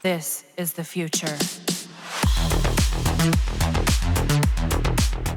This is the future.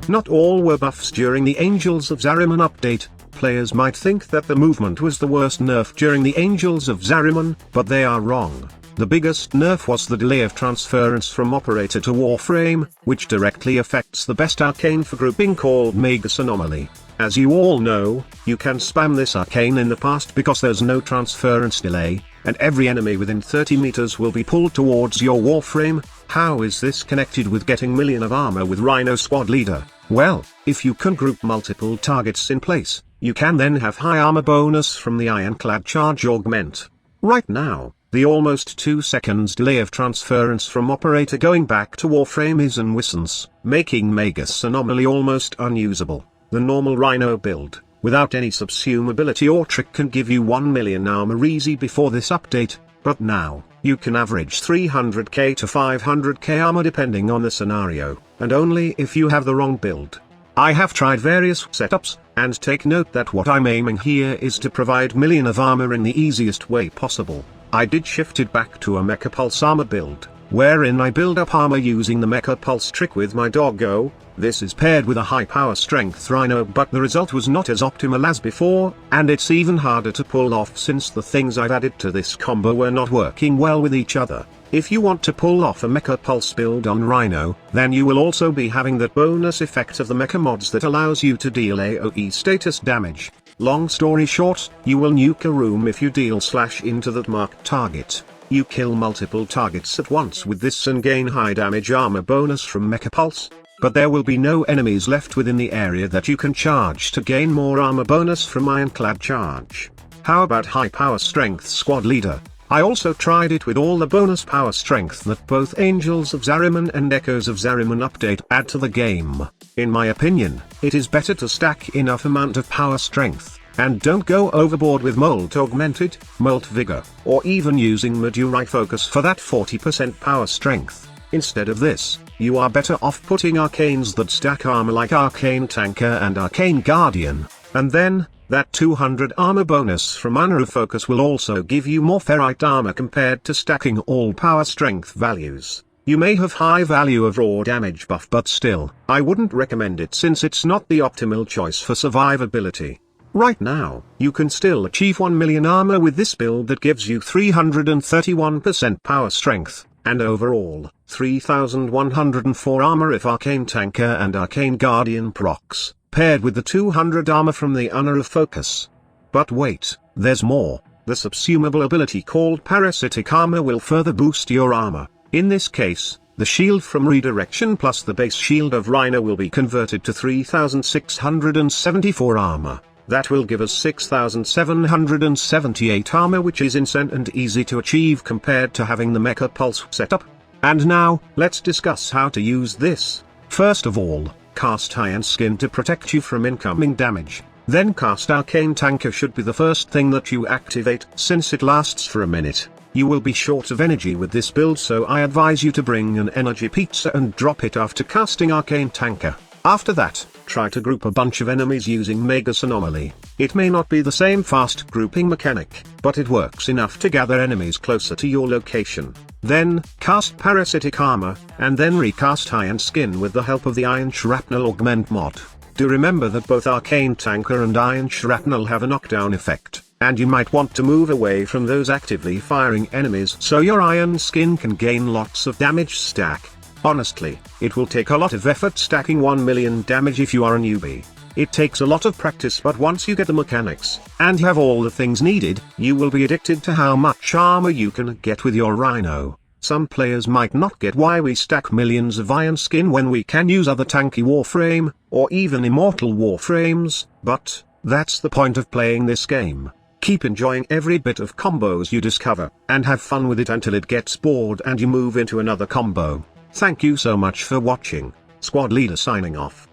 Not all were buffs during the Angels of Zariman update. Players might think that the movement was the worst nerf during the Angels of Zariman, but they are wrong. The biggest nerf was the delay of transference from operator to Warframe, which directly affects the best arcane for grouping called Magus Anomaly. As you all know, you can spam this arcane in the past because there's no transference delay, and every enemy within 30 meters will be pulled towards your Warframe. How is this connected with getting million of armor with Rhino squad leader? Well, if you can group multiple targets in place, you can then have high armor bonus from the ironclad charge augment. Right now, the almost 2 seconds delay of transference from operator going back to Warframe is a nuisance, making Magus Anomaly almost unusable. The normal Rhino build, without any subsume ability or trick, can give you 1 million armor easy before this update, but now, you can average 300k to 500k armor depending on the scenario, and only if you have the wrong build. I have tried various setups, and take note that what I'm aiming here is to provide million of armor in the easiest way possible. I did shift it back to a Mecha Pulse armor build, wherein I build up armor using the Mecha Pulse trick with my doggo. This is paired with a high power strength Rhino, but the result was not as optimal as before, and it's even harder to pull off since the things I've added to this combo were not working well with each other. If you want to pull off a Mecha Pulse build on Rhino, then you will also be having that bonus effect of the Mecha mods that allows you to deal AoE status damage. Long story short, you will nuke a room if you deal slash into that marked target. You kill multiple targets at once with this and gain high damage armor bonus from Mecha Pulse, but there will be no enemies left within the area that you can charge to gain more armor bonus from ironclad charge. How about high power strength squad leader? I also tried it with all the bonus power strength that both Angels of Zariman and Echoes of Zariman update add to the game. In my opinion, it is better to stack enough amount of power strength, and don't go overboard with Molt Augmented, Molt Vigor, or even using Medurai Focus for that 40% power strength. Instead of this, you are better off putting arcanes that stack armor like Arcane Tanker and Arcane Guardian, and then, that 200 armor bonus from Medurai Focus will also give you more ferrite armor compared to stacking all power strength values. You may have high value of raw damage buff, but still, I wouldn't recommend it since it's not the optimal choice for survivability. Right now, you can still achieve 1 million armor with this build that gives you 331% power strength, and overall, 3104 armor if Arcane Tanker and Arcane Guardian procs, paired with the 200 armor from the Medurai Focus. But wait, there's more. The subsumable ability called Parasitic Armor will further boost your armor. In this case, the shield from Redirection plus the base shield of Rhino will be converted to 3674 armor. That will give us 6778 armor, which is insane and easy to achieve compared to having the Mecha Pulse setup. And now, let's discuss how to use this. First of all, cast Iron Skin to protect you from incoming damage. Then cast Arcane Tanker should be the first thing that you activate, since it lasts for a minute. You will be short of energy with this build, so I advise you to bring an energy pizza and drop it after casting Arcane Tanker. After that, try to group a bunch of enemies using Magus Anomaly. It may not be the same fast grouping mechanic, but it works enough to gather enemies closer to your location. Then, cast Parasitic Armor, and then recast Iron Skin with the help of the Iron Shrapnel Augment mod. Do remember that both Arcane Tanker and Iron Shrapnel have a knockdown effect, and you might want to move away from those actively firing enemies so your Iron Skin can gain lots of damage stack. Honestly, it will take a lot of effort stacking 1 million damage if you are a newbie. It takes a lot of practice, but once you get the mechanics, and have all the things needed, you will be addicted to how much armor you can get with your Rhino. Some players might not get why we stack millions of Iron Skin when we can use other tanky Warframe, or even immortal Warframes, but that's the point of playing this game. Keep enjoying every bit of combos you discover, and have fun with it until it gets bored and you move into another combo. Thank you so much for watching. Squad Leader signing off.